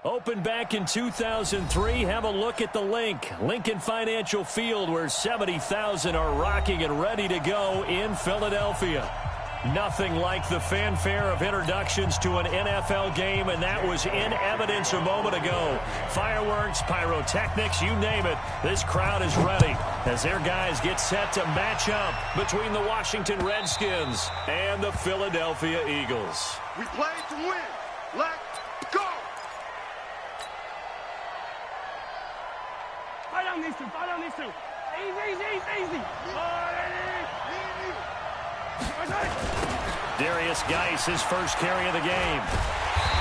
Opened back in 2003, have a look at the Lincoln Financial Field, where 70,000 are rocking and ready to go in Philadelphia. Nothing like the fanfare of introductions to an NFL game, and that was in evidence a moment ago. Fireworks, pyrotechnics, you name it. This crowd is ready as their guys get set to match up between the Washington Redskins and the Philadelphia Eagles. We play to win. Let's go! Fight on these two. Fight on these two. Easy. Darius Geis, his first carry of the game.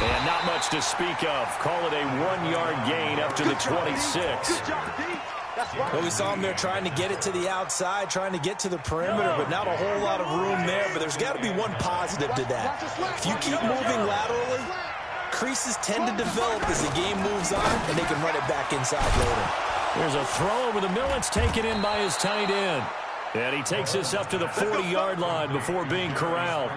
And not much to speak of. Call it a 1-yard gain up to the 26. Well, we saw him there trying to get it to the outside, trying to get to the perimeter, but not a whole lot of room there. But there's got to be one positive to that. If you keep moving laterally, creases tend to develop as the game moves on, and they can run it back inside later. There's a throw over the middle. It's taken in by his tight end. And he takes us up to the 40-yard line before being corralled.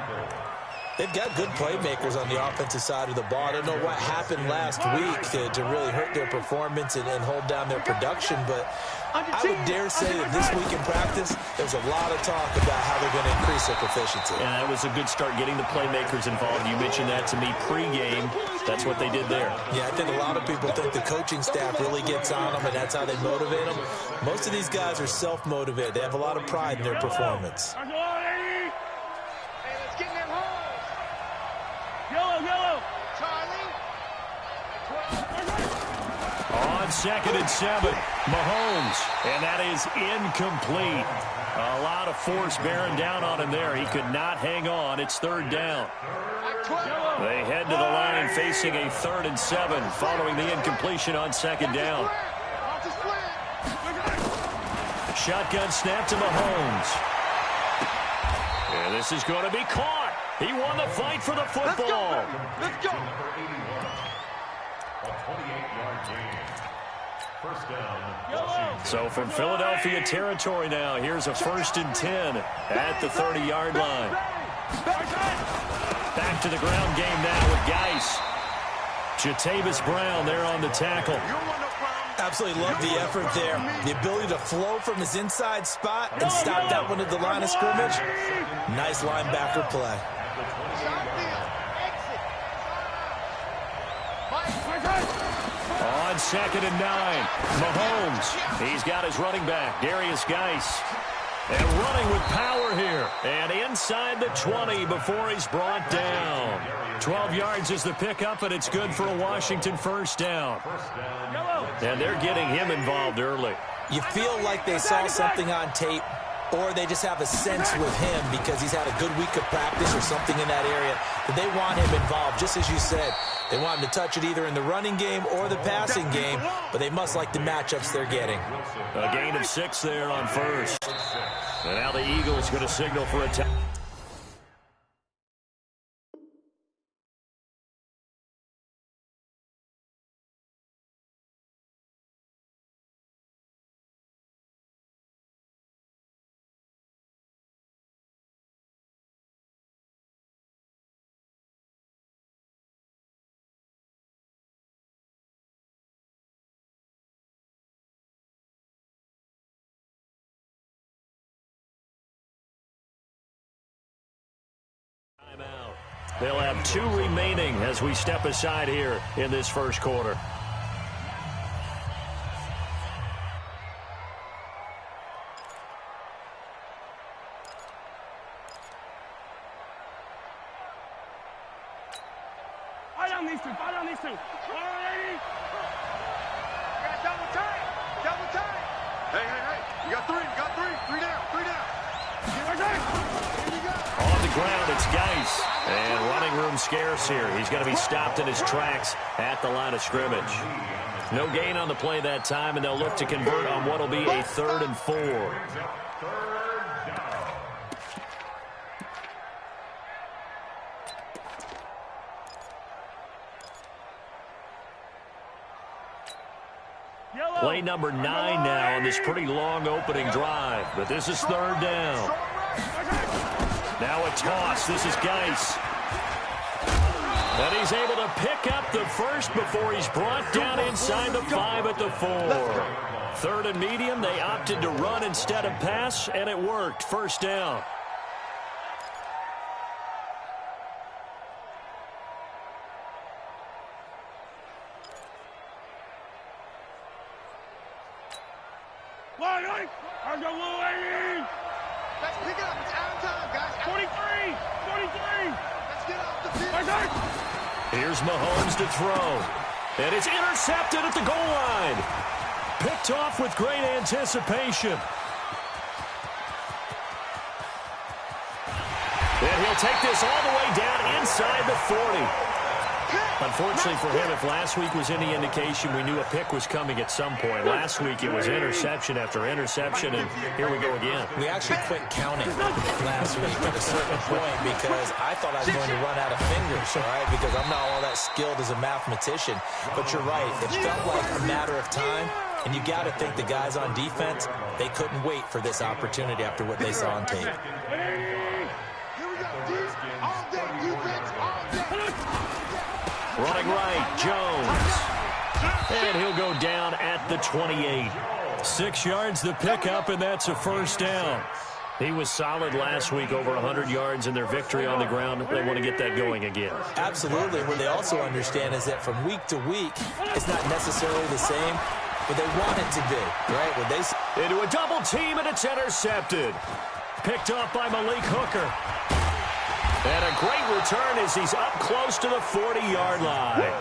They've got good playmakers on the offensive side of the ball. I don't know what happened last week to really hurt their performance and hold down their production, but I would dare say that this week in practice, there's a lot of talk about how they're going to increase their proficiency. Yeah, that was a good start, getting the playmakers involved. You mentioned that to me pregame. That's what they did there. Yeah, I think a lot of people think the coaching staff really gets on them, and that's how they motivate them. Most of these guys are self-motivated. They have a lot of pride in their performance. Yellow. Charlie. On 2nd and 7, Mahomes, and that is incomplete. A lot of force bearing down on him there. He could not hang on. It's 3rd down. They head to the line facing a 3rd and 7 following the incompletion on 2nd down. Shotgun snap to Mahomes. And this is going to be caught. He won the fight for the football. Let's go. So from Philadelphia territory now, here's a 1st and 10 at the 30-yard line. Back to the ground game now with Geis. Jatavis Brown there on the tackle. Absolutely love the effort there. The ability to flow from his inside spot and stop that one at the line of scrimmage. Nice linebacker play. On 2nd and 9, Mahomes. He's got his running back, Darius Geis. And running with power here. And inside the 20 before he's brought down. 12 yards is the pickup, and it's good for a Washington 1st down. And they're getting him involved early. You feel like they saw something on tape, or they just have a sense with him because he's had a good week of practice or something in that area that they want him involved, just as you said. They want him to touch it either in the running game or the passing game, but they must like the matchups they're getting. A gain of 6 there on 1st. And now the Eagles going to signal for a time. They'll have 2 remaining as we step aside here in this 1st quarter. Fight on these two. Double time. Hey. You got 3. 3 down. On the ground, it's Geis. And running room scarce here. He's going to be stopped in his tracks at the line of scrimmage. No gain on the play that time, and they'll look to convert on what will be a 3rd and 4. Play number 9 now on this pretty long opening drive. But this is 3rd down. Now a toss. This is Geis. And he's able to pick pick up the first before he's brought down inside the 5 at the 4. Third and medium, they opted to run instead of pass, and it worked. First down. Let's pick it up. It's out of time, guys. 43! 43! Let's get off the field. Here's Mahomes to throw. And it's intercepted at the goal line. Picked off with great anticipation. And he'll take this all the way down inside the 40. Unfortunately for him, if last week was any indication, we knew a pick was coming at some point. Last week it was interception after interception, and here we go again. We actually quit counting last week at a certain point because I thought I was going to run out of fingers, all right, because I'm not all that skilled as a mathematician. But you're right. It felt like a matter of time, and you got to think the guys on defense, they couldn't wait for this opportunity after what they saw on tape. Here we go. All day defense. All day. Running right, Jones. And he'll go down at the 28. 6 yards the pickup, and that's a first down. He was solid last week, over 100 yards in their victory on the ground. They want to get that going again. Absolutely. What they also understand is that from week to week, it's not necessarily the same, but they want it to be, right? When they into a double team, and it's intercepted. Picked off by Malik Hooker. And a great return as he's up close to the 40-yard line.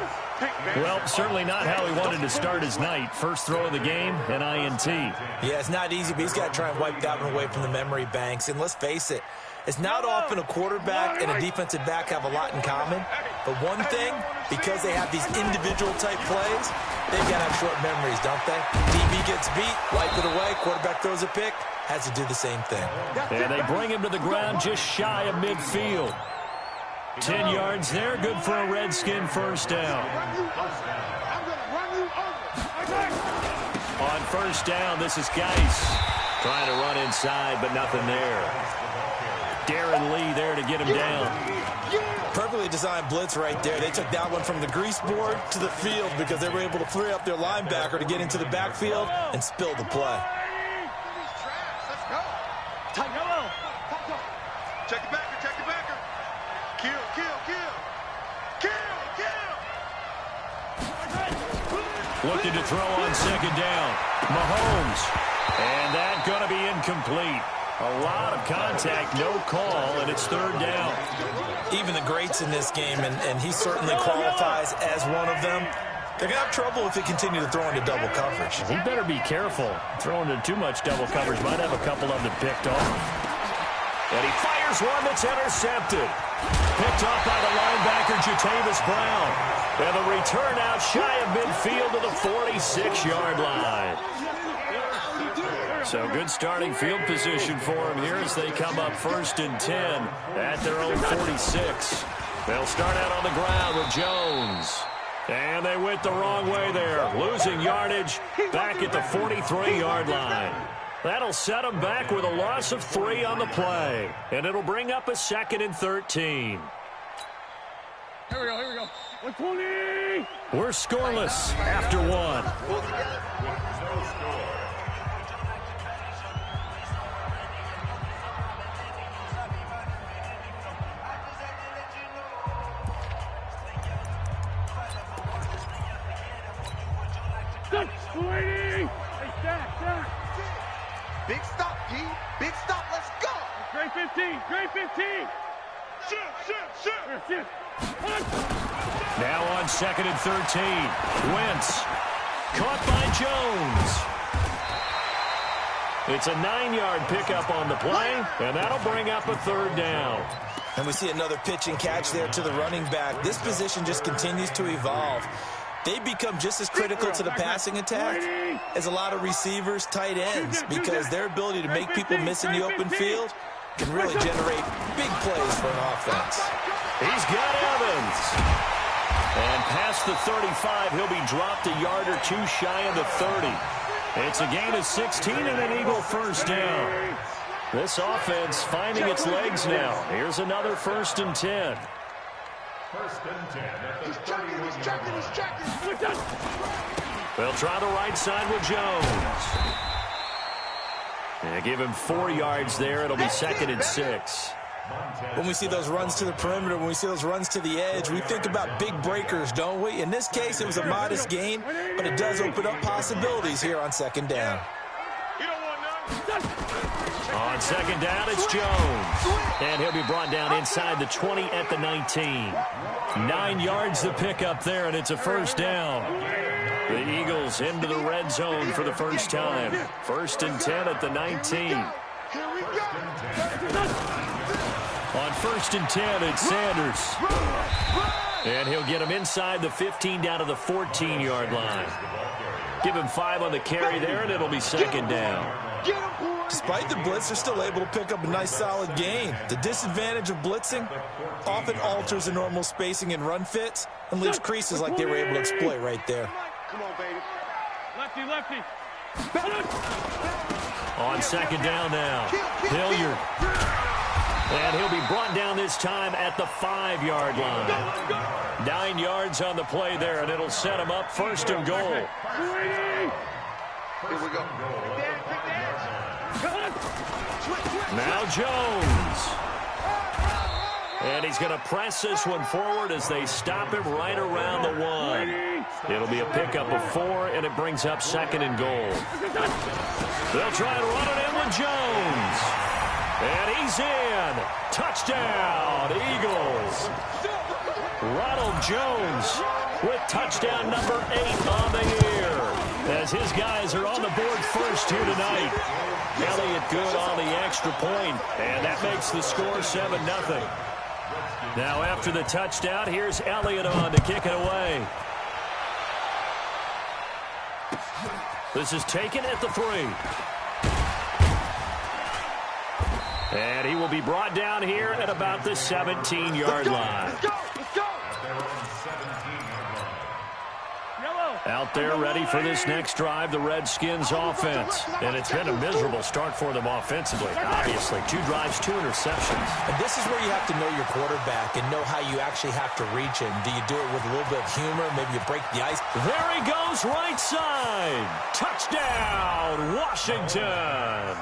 Well, certainly not how he wanted to start his night. First throw of the game, an INT. Yeah, it's not easy, but he's got to try and wipe that one away from the memory banks. And let's face it, it's not often a quarterback and a defensive back have a lot in common. But one thing, because they have these individual-type plays, they've got to have short memories, don't they? DB gets beat, wipe it away, quarterback throws a pick, has to do the same thing. And they bring him to the ground just shy of midfield. 10 yards there, good for a Redskin first down. I'm going to run you over. On first down, this is Geis trying to run inside, but nothing there. Darren Lee there to get him down. Perfectly designed blitz right there. They took that one from the grease board to the field because they were able to free up their linebacker to get into the backfield and spill the play. Let's go. Check the backer, check the backer. Kill, kill, kill. Kill, kill. Looking to throw on second down. Mahomes. And that going to be incomplete. A lot of contact, no call, and it's third down. Even the greats in this game, and he certainly qualifies as one of them, they're going to have trouble if they continue to throw into double coverage. He better be careful. Throwing into too much double coverage might have a couple of them picked off. And he fires one that's intercepted. Picked off by the linebacker, Jatavis Brown. And the return out shy of midfield to the 46-yard line. So good starting field position for him here as they come up first and 10 at their own 46. They'll start out on the ground with Jones. And they went the wrong way there, losing yardage back at the 43-yard line. That'll set them back with a loss of 3 on the play. And it'll bring up a second and 13. Here we go. 120! We're scoreless after 1. Big stop, G. Big stop. Let's go. Great 15. Great 15. Shoot. Now on second and 13. Wentz. Caught by Jones. It's a 9-yard pickup on the play, and that'll bring up a third down. And we see another pitch and catch there to the running back. This position just continues to evolve. They become just as critical to the passing attack as a lot of receivers, tight ends, because their ability to make people miss in the open field can really generate big plays for an offense. He's got Evans. And past the 35, he'll be dropped a yard or two shy of the 30. It's a gain of 16 and an Eagle first down. This offense finding its legs now. Here's another first and 10. He's checking. They'll try the right side with Jones. And give him 4 yards there. It'll be 2nd and 6. When we see those runs to the perimeter, when we see those runs to the edge, we think about big breakers, don't we? In this case, it was a modest gain, but it does open up possibilities here on 2nd down. On 2nd down, it's Jones. And he'll be brought down inside the 20 at the 19. 9 yards to pick up there, and it's a 1st down. The Eagles into the red zone for the first time. 1st and 10 at the 19. On 1st and 10, it's Sanders. And he'll get him inside the 15 down to the 14-yard line. Give him 5 on the carry there, and it'll be 2nd down. Despite the blitz, they're still able to pick up a nice, solid gain. The disadvantage of blitzing often alters the normal spacing and run fits and leaves creases like they were able to exploit right there. Come on, baby. Lefty. On 2nd down now, Hilliard. And he'll be brought down this time at the 5-yard line. 9 yards on the play there, and it'll set him up 1st and goal. Here we go. Now Jones. And he's going to press this one forward as they stop him right around the 1. It'll be a pickup of 4, and it brings up 2nd and goal. They'll try to run it in with Jones. And he's in. Touchdown, Eagles. Ronald Jones with touchdown number 8 on the year, as his guys are on the board first here tonight. Elliott good on the extra point, and that makes the score 7-0. Now after the touchdown, here's Elliott on to kick it away. This is taken at the 3. And he will be brought down here at about the 17-yard line. Let's go. Out there ready for this next drive, the Redskins offense. And it's been a miserable start for them offensively. Obviously, 2 drives, 2 interceptions. And this is where you have to know your quarterback and know how you actually have to reach him. Do you do it with a little bit of humor? Maybe you break the ice. There he goes, right side. Touchdown, Washington.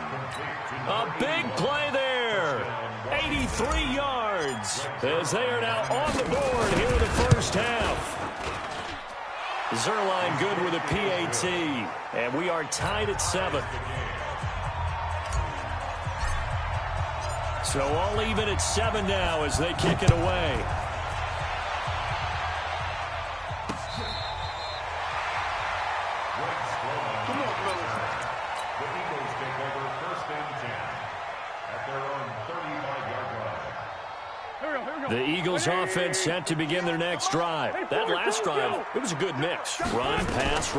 A big play there. 83 yards as they are now on the board here in the first half. Zerline good with a PAT, and we are tied at 7. So all even at 7 now as they kick it away. Come on, fellas. The Eagles take over 1st and 10 at their own 35-yard line. The Eagles offense set to begin their next drive. That last drive, it was a good mix. Run, pass.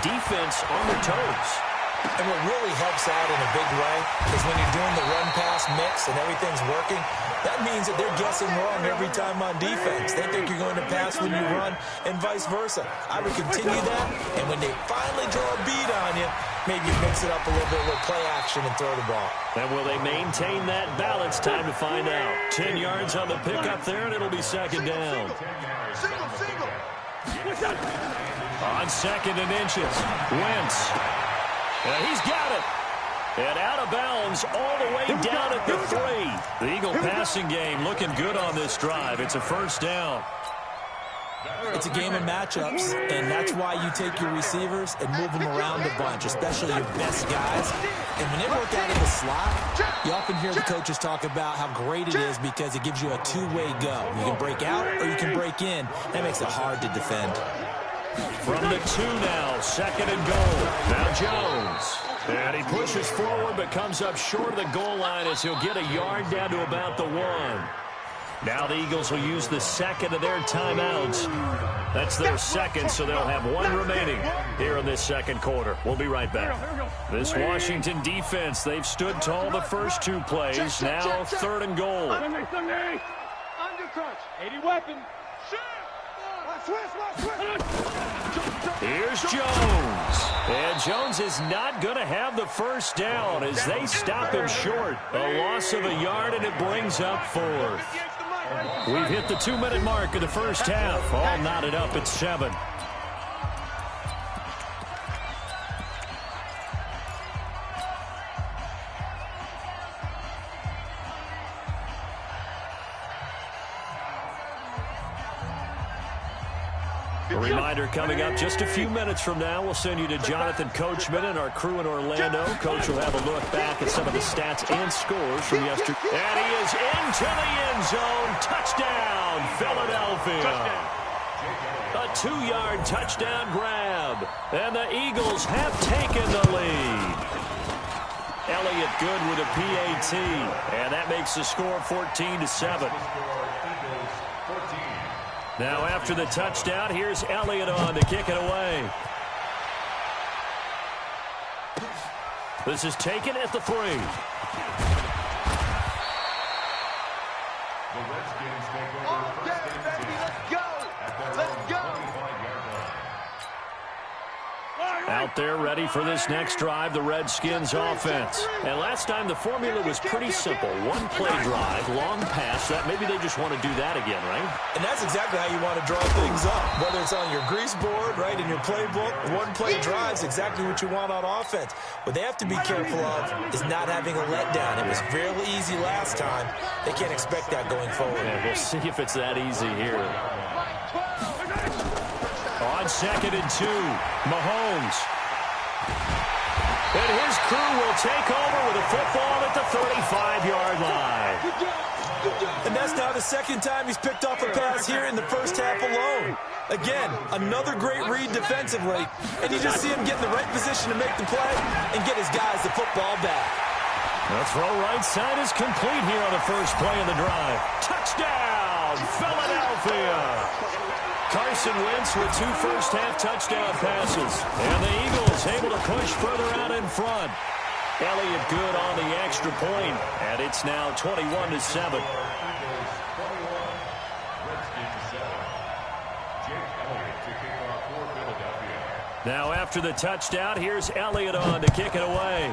Defense on their toes. And what really helps out in a big way is when you're doing the run-pass mix and everything's working, that means that they're guessing wrong every time on defense. They think you're going to pass when you run and vice versa. I would continue that, and when they finally draw a beat on you, maybe you mix it up a little bit with play action and throw the ball. And will they maintain that balance? Time to find out. 10 yards on the pickup there, and it'll be 2nd down. Single. On 2nd and inches, Wentz. And he's got it. And out of bounds all the way down at the 3. The Eagle passing game looking good on this drive. It's a 1st down. It's a game of matchups, and that's why you take your receivers and move them around a bunch, especially your best guys. And when they work out in the slot, you often hear the coaches talk about how great it is because it gives you a 2-way go. You can break out or you can break in. That makes it hard to defend. From the 2 now, 2nd and goal. Now Jones. And he pushes forward but comes up short of the goal line as he'll get a yard down to about the 1. Now the Eagles will use the 2nd of their timeouts. That's their 2nd, so they'll have 1 remaining here in this 2nd quarter. We'll be right back. This Washington defense, they've stood tall the first 2 plays. Now 3rd and goal. Undercrunch. 80 weapon. Here's Jones. And Jones is not going to have the 1st down as they stop him short. A loss of a yard, and it brings up 4th. We've hit the 2-minute mark of the first half. All knotted up at 7. A reminder coming up just a few minutes from now. We'll send you to Jonathan Coachman and our crew in Orlando. Coach will have a look back at some of the stats and scores from yesterday. And he is into the end zone. Touchdown, Philadelphia. A 2-yard touchdown grab. And the Eagles have taken the lead. Elliott Good with a PAT. And that makes the score 14-7. Now after the touchdown, here's Elliott on to kick it away. This is taken at the 3. The Redskins take over first and 10. Let's go! Let's go! Out there ready for this next drive, the Redskins offense. And last time the formula was pretty simple. One play drive, long pass. That maybe they just want to do that again, right? And that's exactly how you want to draw things up. Whether it's on your grease board, right, in your playbook, one play drive is exactly what you want on offense. What they have to be careful of is not having a letdown. It was fairly easy last time. They can't expect that going forward. Yeah, we'll see if it's that easy here. On 2nd and 2, Mahomes. And his crew will take over with a football at the 35-yard line. And that's now the second time he's picked off a pass here in the first half alone. Again, another great read defensively. And you just see him get in the right position to make the play and get his guys the football back. The throw right side is complete here on the first play of the drive. Touchdown, Philadelphia! Carson Wentz with 2 first-half touchdown passes. And the Eagles able to push further out in front. Elliott Good on the extra point, and it's now 21-7. Now after the touchdown, here's Elliott on to kick it away.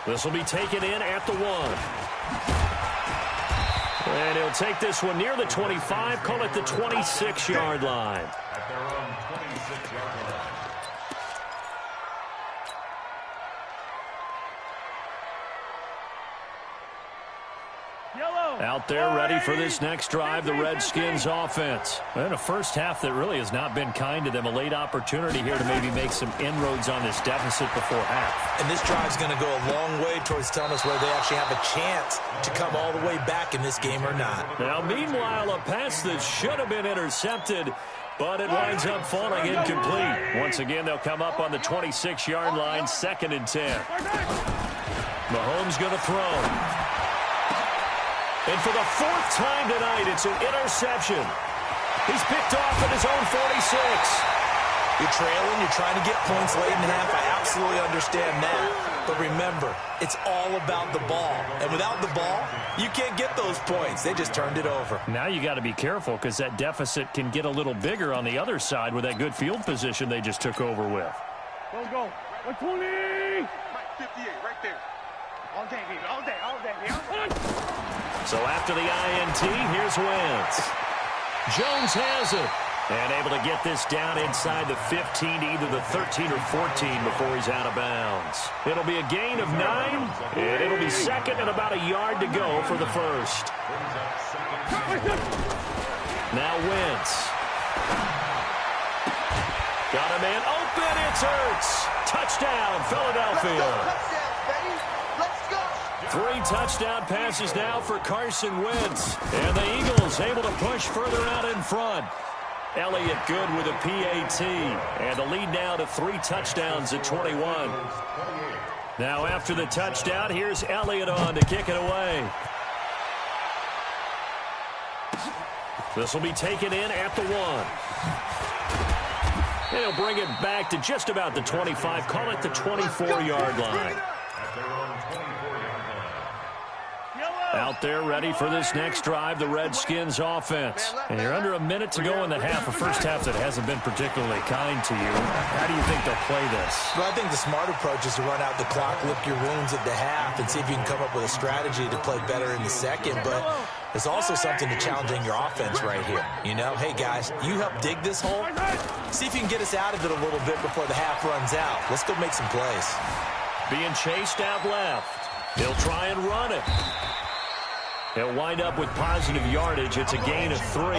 This will be taken in at the 1. And he'll take this one near the 25, call it the 26-yard line. At their own 26-yard line. Out there ready for this next drive, the Redskins offense. And a first half that really has not been kind to them. A late opportunity here to maybe make some inroads on this deficit before half. And this drive's going to go a long way towards telling us whether they actually have a chance to come all the way back in this game or not. Now, meanwhile, a pass that should have been intercepted, but it winds up falling incomplete. Once again, they'll come up on the 26-yard line, 2nd and 10. Mahomes going to throw. And for the 4th time tonight, it's an interception. He's picked off at his own 46. You're trailing, you're trying to get points late in the half. I absolutely understand that. But remember, it's all about the ball. And without the ball, you can't get those points. They just turned it over. Now you got to be careful because that deficit can get a little bigger on the other side with that good field position they just took over with. Go. 120. 58, right there. All day, baby. All day. So after the INT, here's Wentz. Jones has it. And able to get this down inside the 15 to either the 13 or 14 before he's out of bounds. It'll be a gain of 9, and it'll be 2nd and about a yard to go for the first. Now Wentz. Got a man open. It's Hurts. Touchdown, Philadelphia. 3 touchdown passes now for Carson Wentz. And the Eagles able to push further out in front. Elliott Good with a PAT. And the lead now to 3 touchdowns at 21. Now after the touchdown, here's Elliott on to kick it away. This will be taken in at the 1. And he'll bring it back to just about the 25. Call it the 24-yard line. At their own 24-yard line. Out there ready for this next drive, the Redskins offense. And you're under a minute to go in the half, a first half that hasn't been particularly kind to you. How do you think they'll play this? Well, I think the smart approach is to run out the clock, lick your wounds at the half, and see if you can come up with a strategy to play better in the second. But there's also something to challenging your offense right here. You know, hey, guys, you help dig this hole. See if you can get us out of it a little bit before the half runs out. Let's go make some plays. Being chased out left. He'll try and run it. He'll wind up with positive yardage. It's a gain of 3,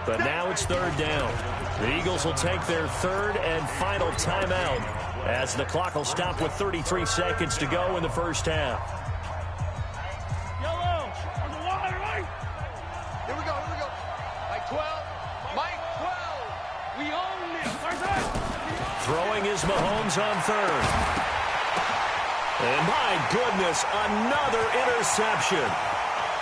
but now it's third down. The Eagles will take their third and final timeout as the clock will stop with 33 seconds to go in the first half. Yellow, on the wire, right? Here we go. Mike 12. Mike 12. We own this. Throwing is Mahomes on third. And my goodness, another interception.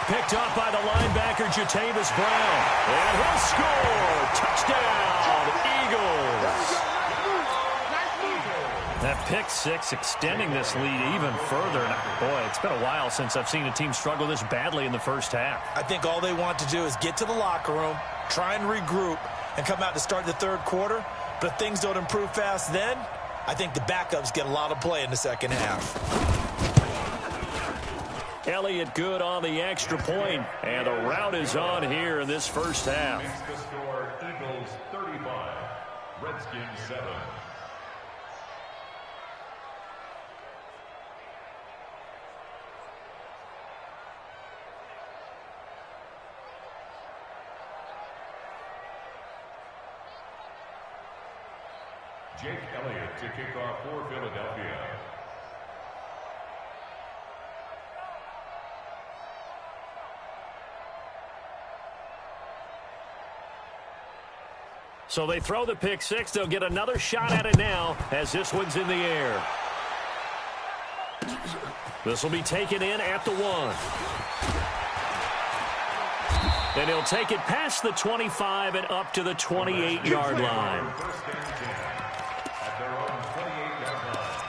Picked up by the linebacker, Jatavis Brown. And he'll score. Touchdown, Eagles. That pick six extending this lead even further. And boy, it's been a while since I've seen a team struggle this badly in the first half. I think all they want to do is get to the locker room, try and regroup, and come out to start the third quarter. But if things don't improve fast then, I think the backups get a lot of play in the second half. Elliott good on the extra point, and the route is on here in this first half. Makes the score Eagles 35, Redskins 7. Jake Elliott to kick off for Philadelphia. So they throw the pick six. They'll get another shot at it now as this one's in the air. This will be taken in at the 1. And he'll take it past the 25 and up to the 28-yard line. At their own 28-yard line.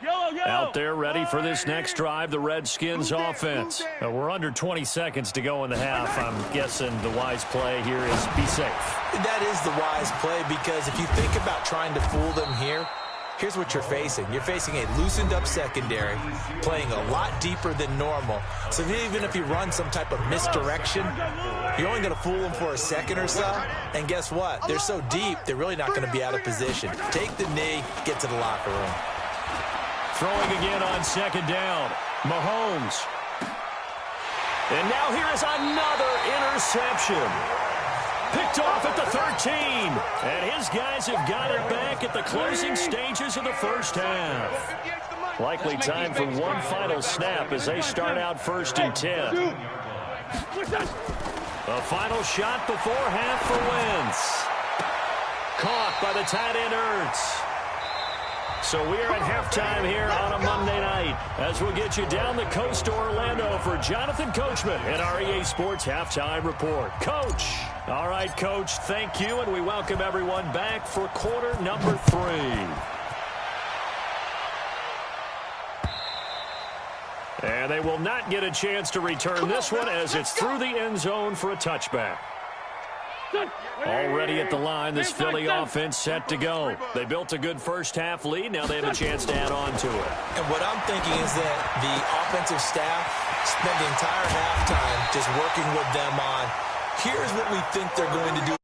Yellow. Out there ready for this next drive, the Redskins offense. We're under 20 seconds to go in the half. I'm guessing the wise play here is be safe. That is the wise play, because if you think about trying to fool them here, here's what you're facing. You're facing a loosened-up secondary, playing a lot deeper than normal. So even if you run some type of misdirection, you're only going to fool them for a second or so. And guess what? They're so deep, they're really not going to be out of position. Take the knee, get to the locker room. Throwing again on second down. Mahomes. And now here is another interception. Picked off at the 13. And his guys have got it back at the closing stages of the first half. Likely time for one final snap as they start out 1st and 10. A final shot before half for Wentz. Caught by the tight end Ertz. So we're at halftime here on a Monday night as we'll get you down the coast to Orlando for Jonathan Coachman at our EA Sports Halftime Report. Coach. All right, Coach, thank you, and we welcome everyone back for quarter number 3. And they will not get a chance to return this one as it's through the end zone for a touchback. Already at the line, this Philly offense set to go. They built a good first half lead. Now they have a chance to add on to it. And what I'm thinking is that the offensive staff spent the entire halftime just working with them on, here's what we think they're going to do.